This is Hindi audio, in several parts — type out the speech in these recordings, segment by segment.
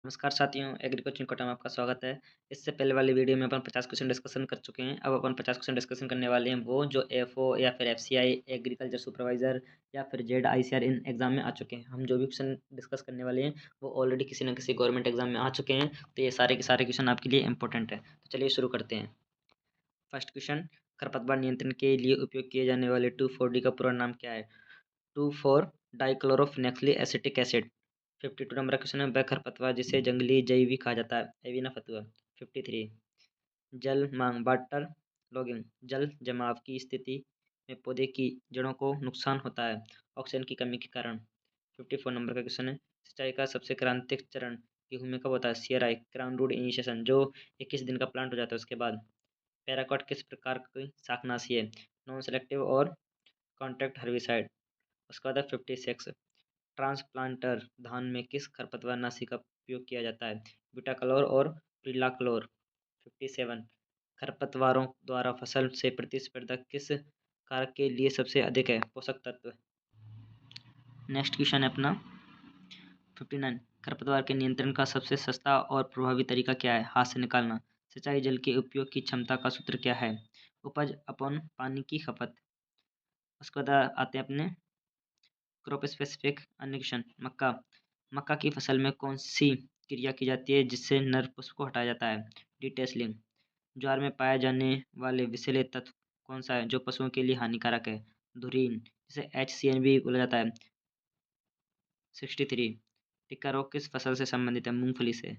नमस्कार साथियों, एग्रीकल्चर कोटा में आपका स्वागत है। इससे पहले वाली वीडियो में अपन 50 क्वेश्चन डिस्कशन कर चुके हैं। अब अपन 50 क्वेश्चन डिस्कशन करने वाले हैं वो जो एफओ या फिर एफसीआई एग्रीकल्चर सुपरवाइजर या फिर जेड आईसीआर इन एग्जाम में आ चुके हैं। हम जो भी क्वेश्चन डिस्कस करने वाले हैं वो ऑलरेडी किसी न किसी गवर्नमेंट एग्जाम में आ चुके हैं, तो ये सारे के सारे क्वेश्चन आपके लिए इंपॉर्टेंट है। तो चलिए शुरू करते हैं। फर्स्ट क्वेश्चन, खरपतवार नियंत्रण के लिए उपयोग किए जाने वाले 2,4-D का पूरा नाम क्या है? 2,4-डाइक्लोरोफेनेक्सिल एसिटिक एसिड। 52 नंबर का क्वेश्चन है, वह खरपतवार जिसे जंगली जैवी कहा जाता है? एविना फतुआ। 53, जल मांग वाटर लॉगिंग, जल जमाव की स्थिति में पौधे की जड़ों को नुकसान होता है ऑक्सीजन की कमी के कारण। 54 नंबर का क्वेश्चन है, सिंचाई का सबसे क्रांतिक चरण गेहूं में कब होता है? सीआरआई, क्राउन रूट इनिशिएशन, जो 21 दिन का प्लांट हो जाता है उसके बाद। पैराकॉट किस प्रकार की शाकनाशी है? नॉन सेलेक्टिव और कॉन्ट्रैक्ट हर्बिसाइड। उसके बाद है 56, ट्रांसप्लांटर धान में किस खरपतवारनाशी का उपयोग किया जाता है? बीटाक्लोर और प्रिलाक्लोर। 57, खरपतवारों द्वारा फसल से प्रतिस्पर्धा किस कारक के लिए सबसे अधिक है? पोषक तत्व। नेक्स्ट क्वेश्चन है अपना 59, खरपतवार के नियंत्रण का सबसे सस्ता और प्रभावी तरीका क्या है? हाथ से निकालना। सिंचाई जल के उपयोग की क्षमता का सूत्र क्या है? उपज अपन पानी की खपत। उसके बाद आते हैं अपने क्रॉप स्पेसिफिक अन्य क्वेश्चन। मक्का, मक्का की फसल में कौन सी क्रिया की जाती है जिससे नर पुष्प को हटाया जाता है? डिटेसलिंग। ज्वार में पाए जाने वाले विषैले तत्व कौन सा है जो पशुओं के लिए हानिकारक है? धुरीन, जिसे HCN भी बोला जाता है। 63, टिक्का रोग किस फसल से संबंधित है? मूंगफली से।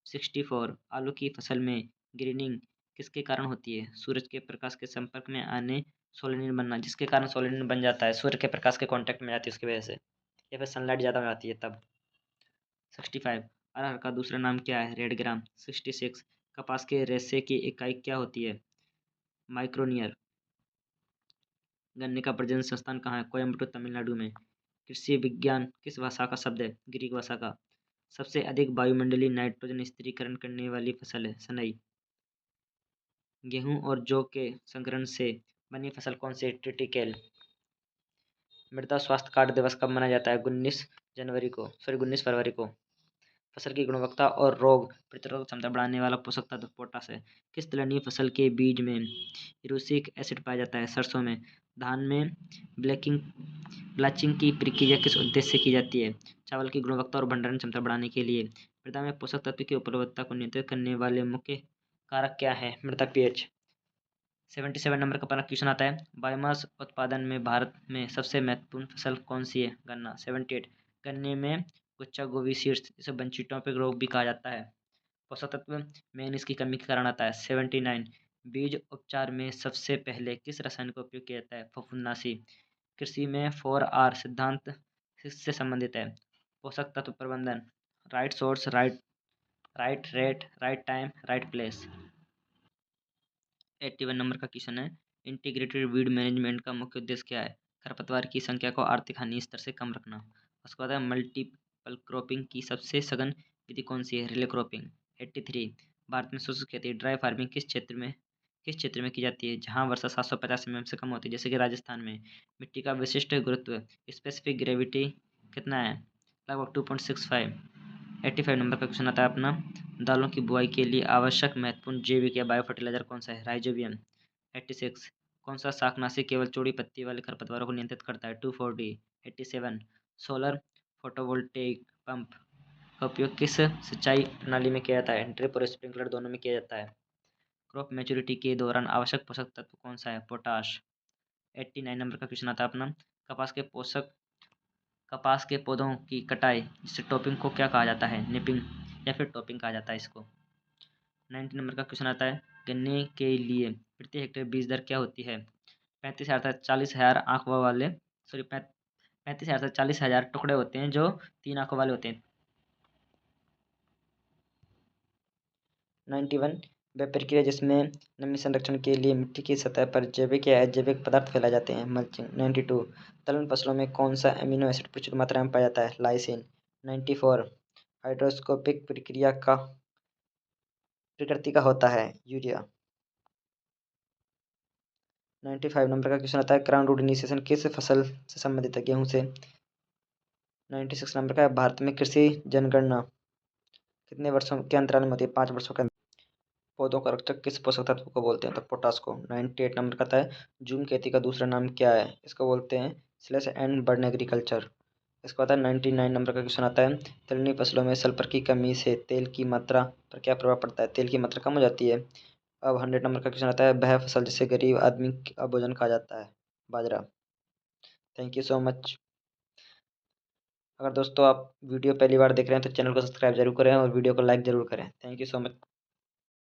64, आलू की फसल में ग्रीनिंग किसके कारण होती है? सूरज के प्रकाश के संपर्क में आने सोलेनिन बनना, जिसके कारण सोलेनिन बन जाता है, सूर्य के प्रकाश के कांटेक्ट में आती है उसकी वजह से, या फिर सनलाइट ज़्यादा में आती है तब। 65, अरहर का दूसरा नाम क्या है? रेड ग्राम। 66, कपास के रेशे की इकाई क्या होती है? माइक्रोनियर। गन्ने का प्रजनन संस्थान कहाँ है? कोयम्बटूर, तमिलनाडु में। कृषि विज्ञान किस भाषा का शब्द है? ग्रीक भाषा का। सबसे अधिक वायुमंडलीय नाइट्रोजन स्थिरीकरण करने वाली फसल है? सनई। गेहूं और जौ के संकरण से बनी फसल कौन सी है? ट्रिटिकेल। मृदा स्वास्थ्य कार्ड दिवस कब मनाया जाता है? 19 फरवरी को। फसल की गुणवत्ता और रोग प्रतिरोधक क्षमता बढ़ाने वाला पोषक तत्व पोटाश है। किस दलहनी फसल के बीज में यूरिक एसिड पाया जाता है? सरसों में। धान में ब्लैचिंग की प्रक्रिया किस उद्देश्य से की जाती है? चावल की गुणवत्ता और भंडारण क्षमता बढ़ाने के लिए। मृदा में पोषक तत्व की उपलब्धता को नियंत्रित करने वाले मुख्य कारक क्या है? मृदा पीएच। 77 नंबर का पहला क्वेश्चन आता है, बायोमास उत्पादन में भारत में सबसे महत्वपूर्ण फसल कौन सी है? गन्ना। 78, गन्ने में गुच्छा गोभी सीड्स, जिसे बंची टॉपिक रोग भी कहा जाता है, पोषक तत्व मैंगनीज की कमी के कारण आता है। 79, बीज उपचार में सबसे पहले किस रसायन का उपयोग किया जाता है? फफूंदनाशी। कृषि में 4R सिद्धांत किससे संबंधित है? पोषक तत्व प्रबंधन। Right source, right rate, right time, right place. 81 number का क्वेश्चन है, इंटीग्रेटेड वीड मैनेजमेंट का मुख्य उद्देश्य क्या है? खरपतवार की संख्या को आर्थिक हानि स्तर से कम रखना। उसके बाद है मल्टीपल क्रॉपिंग की सबसे सघन विधि कौन सी है? Relay cropping. 83, भारत में शुष्क खेती ड्राई फार्मिंग किस क्षेत्र में की जाती है जहां वर्षा 750 mm से कम होती है, जैसे कि राजस्थान में? मिट्टी का विशिष्ट गुरुत्व स्पेसिफिक ग्रेविटी कितना है? लगभग 2.65। 85 नंबर का क्वेश्चन आता है अपना, दालों की बुआई के लिए आवश्यक महत्वपूर्ण जैविक या बायो फर्टिलाइजर कौन सा है? राइजोबियम। 86, कौन सा शाकनाशी केवल चौड़ी पत्ती वाले खरपतवारों को नियंत्रित करता है? 2,4-D। 87, सोलर फोटोवोल्टेइक पंप का उपयोग किस सिंचाई प्रणाली में किया जाता है? ड्रिप और स्प्रिंकलर दोनों में किया जाता है। क्रॉप मैच्योरिटी के दौरान आवश्यक पोषक तत्व कौन सा है? पोटाश। 89 नंबर का क्वेश्चन आता है अपना, कपास के पौधों की कटाई जिसे टॉपिंग को क्या कहा जाता है? निपिंग या फिर टॉपिंग कहा जाता है इसको। 90 नंबर का क्वेश्चन आता है, गन्ने के लिए प्रति हेक्टेयर बीज दर क्या होती है? 35,000 से 40,000 आंखों वाले, सॉरी 35,000 से 40,000 टुकड़े होते हैं जो 3 आंखों वाले होते हैं। 91, वह प्रक्रिया जिसमें नमी संरक्षण के लिए मिट्टी की सतह पर जैविक या अजैविक पदार्थ फैलाए जाते हैं। मल्चिंग। 92, दलहन फसलों में कौन सा एमिनो एसिड प्रचुर मात्रा में पाया जाता है? लाइसिन। 94, हाइड्रोस्कोपिक प्रक्रिया का प्रकृति का होता है? यूरिया। 95 नंबर का क्वेश्चन आता है, क्राउन रूट इनिशिएशन किस फसल से संबंधित है? गेहूं से। 96 नंबर का है, भारत में कृषि जनगणना कितने वर्षों के अंतराल में होती है? 5 वर्षों के अंतर। पौधों का रक्षक किस पोषक तत्व को बोलते हैं? तो पोटास को। 98 नंबर का आता है, जूम खेती का दूसरा नाम क्या है? इसको बोलते हैं स्लैश एंड बर्न एग्रीकल्चर। इसको आता है 99 नंबर का क्वेश्चन आता है, तिलहनी फसलों में सल्फर की कमी से तेल की मात्रा पर क्या प्रभाव पड़ता है? तेल की मात्रा कम हो जाती है। अब 100 नंबर का क्वेश्चन आता है, वह फसल जिसे गरीब आदमी का भोजन कहा जाता है? बाजरा। Thank you so much. अगर दोस्तों आप वीडियो पहली बार देख रहे हैं तो चैनल को सब्सक्राइब जरूर करें और वीडियो को लाइक जरूर करें। Thank you so much.